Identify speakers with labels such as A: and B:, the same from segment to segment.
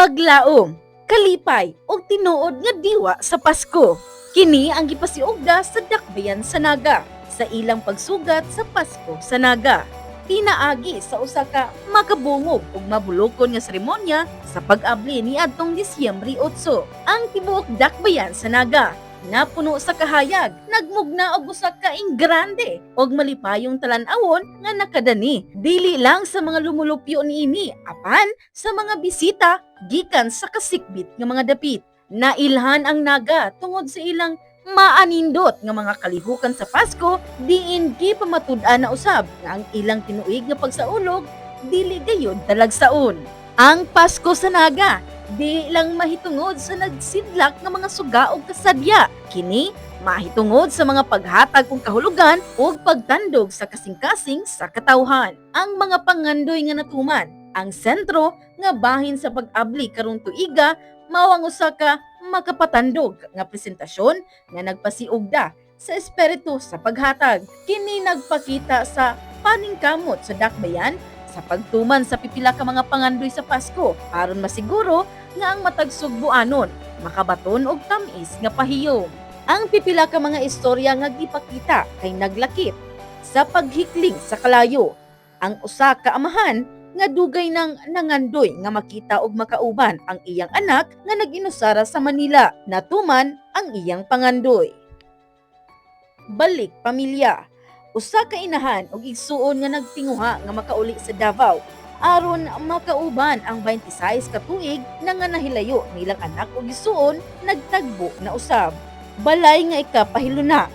A: paglaom, kalipay ug tinuod nga diwa sa Pasko. Kini ang gipasiugda sa dakbayan sa Naga sa ilang pagsugat sa Pasko sa Naga. Pinaagi sa usa ka makabungog ug mabulokon nga seremonya sa pag-abli ni adtong Disyembre 8. Ang tibuok dakbayan sa Naga napuno sa kahayag, nagmugna og usa ka grande og malipayong talan-awon nga nakadani. Dili lang sa mga lumulupyo niini, apan sa mga bisita gikan sa kasikbit nga mga dapit. Nailhan ang Naga tungod sa ilang maanindot nga mga kalihukan sa Pasko, diin gipamatud-an na usab nga ang ilang tinuig nga pagsaulog dili gayud talagsaon. Ang Pasko sa Naga di lang mahitungod sa nagsidlak nga mga suga ug kasadya. Kini mahitungod sa mga paghatag og kahulugan ug pagtandog sa kasing-kasing sa katawhan. Ang mga pangandoy nga natuman, ang sentro nga bahin sa pag-abli karong tuiga mao ang usa ka makapatandog nga presentasyon nga nagpasiugda sa espiritu sa paghatag. Kini nagpakita sa paningkamot sa dakbayan sa pagtuman sa pipila ka mga pangandoy sa Pasko aron masiguro nga ang matag sugbuanon makabaton og tamis nga pahiyom. Ang pipila ka mga istorya nga gipakita kay naglakip sa paghikling sa kalayo. Ang usa ka amahan nga dugay ng nangandoy nga makita og makauban ang iyang anak nga nag-inusara sa Manila, natuman ang iyang pangandoy. Balik pamilya. Usa ka inahan og igsuon nga nagtinguha nga makauli sa Davao aron makauban ang 26 ka tuig na nga nahilayo nilang anak og igsuon nagtagbo na usab. Balay nga ikapahiluna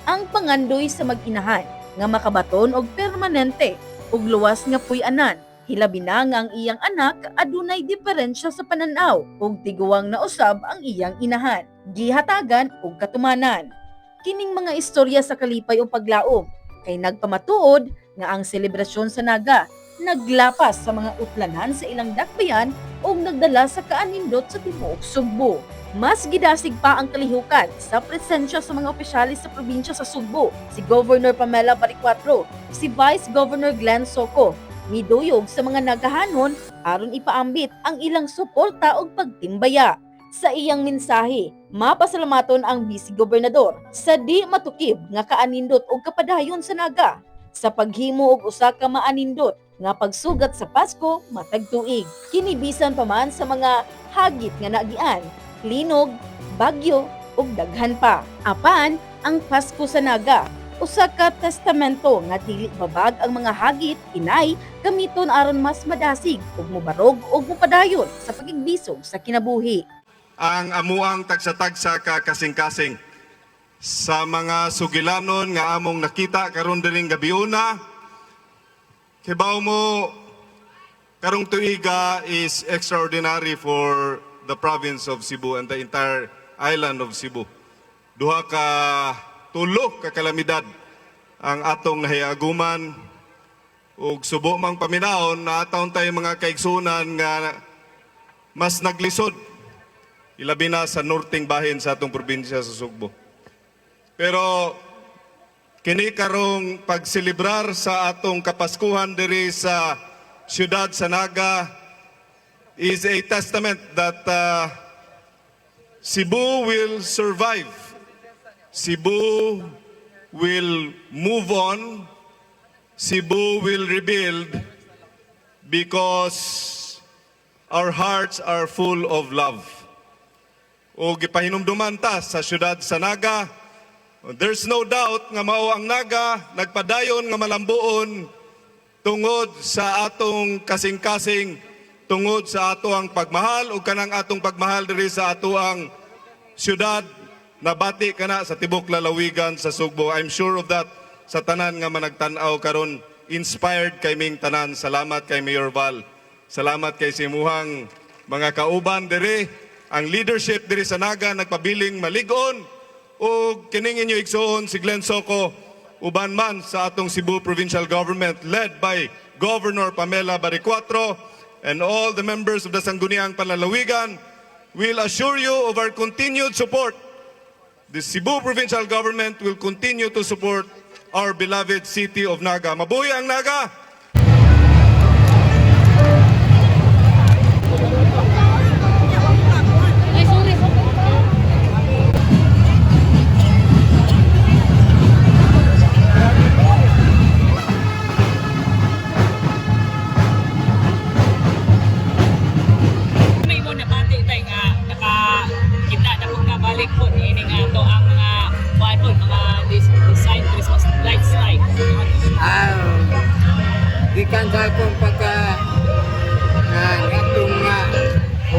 A: ang pangandoy sa mag-inahan nga makabaton og permanente ug luwas nga puy-anan. Hilabi na nga ang iyang anak adunay diferensya sa pananaw ug tiguwang na usab ang iyang inahan. Gihatagan og katumanan. Kining mga istorya sa kalipay o paglaom kay nagpamatuod nga ang selebrasyon sa Naga naglapas sa mga utlanan sa ilang dakbayan ug nagdala sa kaanindot sa tibuok Sugbo. Mas gidasig pa ang kalihukan sa presensya sa mga opisyalis sa probinsya sa Sugbo, si Governor Pamela Baricuatro, si Vice Governor Glenn Soco, miduyog sa mga nagahanon aron ipaambit ang ilang suporta ug pagtimbaya. Sa iyang mensahe, mapasalamaton ang Vice Gobernador sa di matukib nga kaanindot ug kapadayon sa Naga sa paghimo og usa ka maanindot nga pagsugat sa Pasko matag tuig. Kini bisan pa man sa mga hagit nga naagian, linog, bagyo ug daghan pa. Apan ang Pasko sa Naga usa ka testamento nga dili babag ang mga hagit inay gamiton aron mas madasig ug mobarog ug mopadayon sa pagigbisog sa kinabuhi.
B: Ang amuang tagsa-tagsa ka kasing-kasing sa mga sugilanon nga among nakita karon diring gabiuna. Kibaw mo karong tuiga is extraordinary for the province of Cebu and the entire island of Cebu. Duha ka tulo ka kalamidad ang atong nahiaguman ug subo mang paminaon na atong tay mga kaigsunan nga mas naglisod ilabi na sa norteng bahin sa atong probinsya sa Sugbo. Pero kini karong pagselebrar sa atong kapaskuhan diri sa siyudad sa Naga is a testament that Cebu will survive. Cebu will move on. Cebu will rebuild because our hearts are full of love. O gipahinumduman ta sa siyudad sa Naga, there's no doubt nga mao ang Naga nagpadayon nga malambuon tungod sa atong kasing-kasing, tungod sa ato ang pagmahal o kanang atong pagmahal diri sa ato ang siyudad nabati kana sa tibok lalawigan sa Sugbo. I'm sure of that sa tanan nga managtan-aw karon, inspired kay ming tanan. Salamat kay Mayor Val. Salamat kay simuhang mga kauban diri. Ang leadership diri sa Naga nagpabiling malig-on o kining inyo igsuon si Glenn Soco uban man sa atong Cebu Provincial Government led by Governor Pamela Baricuatro and all the members of the Sangguniang Panlalawigan will assure you of our continued support. The Cebu Provincial Government will continue to support our beloved city of Naga. Mabuhay ang Naga!
C: gikan sa akong pagka atong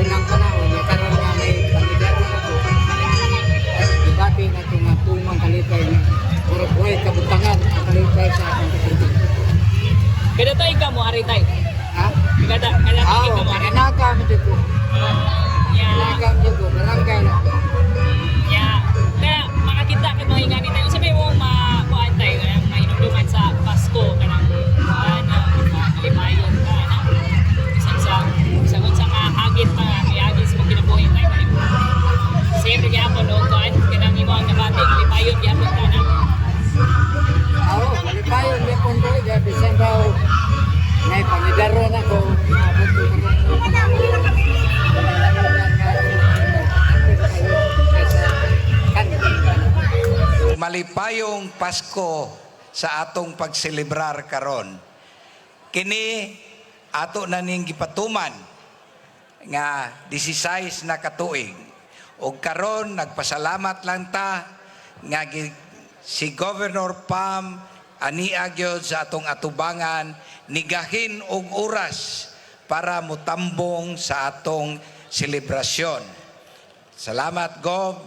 C: unang panahon nga karon nga may pamilya na ako. Dibati na itong tumang kalipay na puro buhay kabutangan ang kalipay sa akong kasipin.
D: Kada tayo ka mo, ari tayo.
C: Ha?
D: Kada tayo
C: Oo,
D: ka mo, ari.
C: kanaka mo dito.
D: Ya,
C: Kanaka mo dito, barangay na.
D: ya. Kaya makakita ka mga ingani tayo. Sabi mo, makuhaan tayo, mainunduman sa Pasko, kanang kalimayon ka, isang unsang hagit na, hagit sa mga kinabuhi tayo. Siyempre gyapon, o kuhaan, kanang imo ang nabati, kalimayon gyapon ka na.
C: Oo, kalipayon may punto. Bisan daw may pamidaro na ko. Mabuto ko
E: Malipayong Pasko sa atong pagselebrar karon. Kini ato na ning gipatuman nga 16 na katuig. Og karon nagpasalamat lang ta nga si Governor Pam ania gyud sa atong atubangan nigahin og oras para mutambong sa atong selebrasyon. Salamat Gov.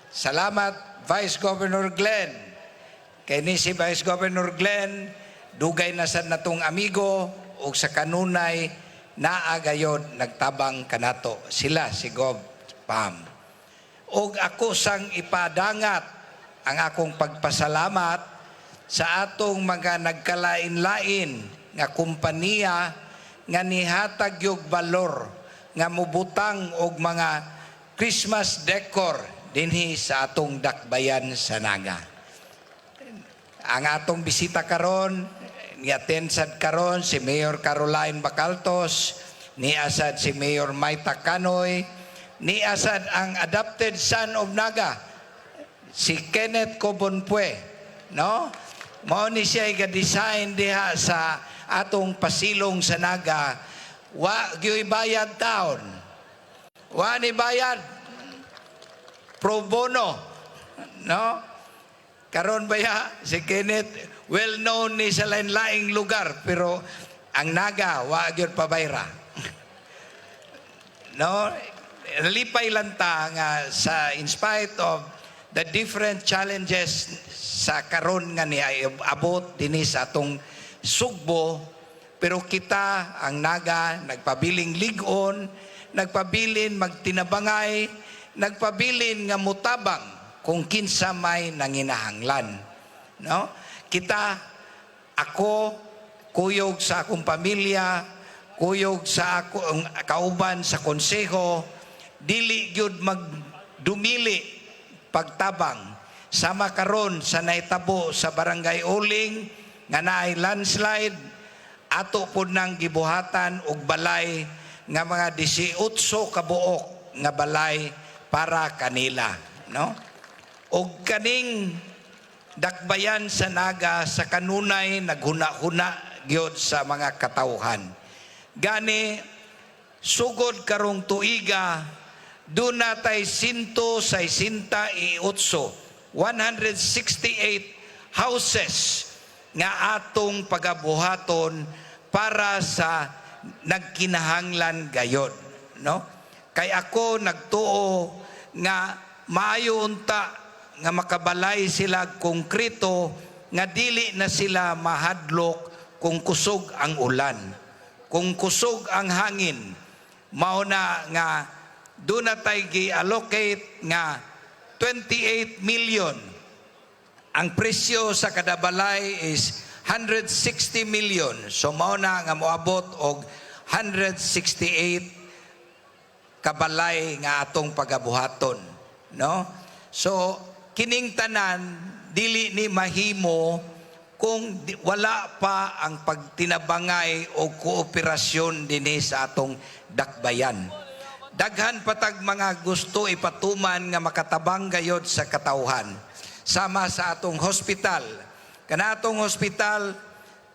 E: Salamat Vice Governor Glenn. Kay ni si Vice Governor Glenn, dugay na sad natong amigo ug sa kanunay naagayod nagtabang kanato. Sila si Gov Pam. Ug ako sang ipadangat ang akong pagpasalamat sa atong mga nagkalain-lain nga kompanya nga nihatag yung balor nga mubutang og mga Christmas decor dinhi sa atong dakbayan sa Naga. Ang atong bisita karon, ni-attend sad karon si Mayor Caroline Bacaltos, ni-asad si Mayor Maita Canoy, ni-asad ang adopted son of Naga, si Kenneth Cobonpue, no? Mao ni siya ga-design diha sa atong pasilong sa Naga. Wa gyoy bayad taon. Wa ni bayad pro bono, no? Karon baya si Kenneth well known ni sa lain-laing lugar pero ang Naga wa gyud pabayra. No? Lipay lang ta nga sa in spite of the different challenges sa karon nga ni abot dinhi sa atong sugbo, pero kita ang Naga nagpabiling ligon, nagpabilin magtinabangay, nagpabilin nga mutabang kung kinsa may nanginahanglan, no? Kita, ako, kuyog sa akong pamilya, kuyog sa akong kauban sa konseho, dili gyud magdumili pagtabang sama karon sa naitabo sa Barangay Uling nga naay landslide, ato pod nang gibuhatan og balay nga mga 18 kabuok nga balay para kanila, no? Og kaning dakbayan sa Naga sa kanunay naghuna-huna gyud sa mga katawhan. Gani sugod karong tuiga duna tay 168 houses nga atong pagabuhaton para sa nagkinahanglan gayod, no? Kay ako nagtuo nga maayo unta nga makabalay sila konkreto nga dili na sila mahadlok kung kusog ang ulan, kung kusog ang hangin. Mao na nga doon na tayo gi-allocate nga 28 million. Ang presyo sa kada balay is 160 million. So mao na nga moabot og 168 kabalay nga atong pagabuhaton, no? So kining tanan dili ni mahimo kung wala pa ang pagtinabangay o kooperasyon dinhi sa atong dakbayan. Daghan patag mga gusto ipatuman nga makatabang gayod sa katawhan. Sama sa atong hospital. Kana atong hospital,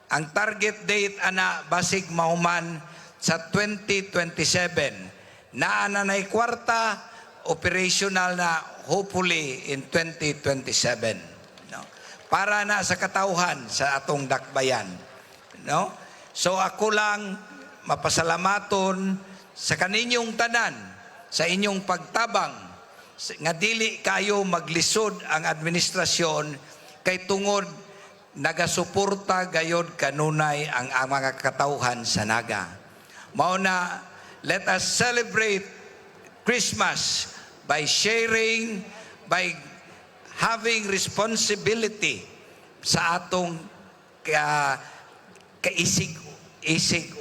E: ang target date ana basig mahuman sa 2027. Naananay kwarta, operational na hopefully in 2027. No? Para na sa katawhan sa atong dakbayan. No? So ako lang mapasalamaton sa kaninyong tanan, sa inyong pagtabang, nga dili kayo maglisod ang administrasyon kay tungod nagasuporta gayod kanunay ang mga katauhan sa Naga. Mao na, let us celebrate Christmas by sharing, by having responsibility sa atong kaisig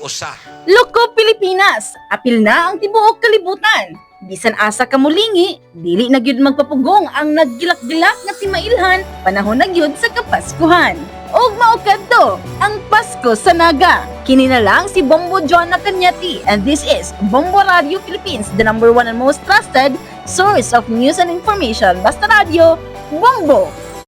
E: usa.
A: Loko Pilipinas, apil na ang tibuok kalibutan. Bisan asa ka mulingi, dili na gyud magpapugong ang naggilak-gilak nga timailhan, panahon na gyud sa Kapaskuhan. Og mao kadto ang Pasko sa Naga. Kini na lang si Bombo John Nakanyati, and this is Bombo Radio Philippines, the #1 and most trusted source of news and information. Basta Radio, Bombo!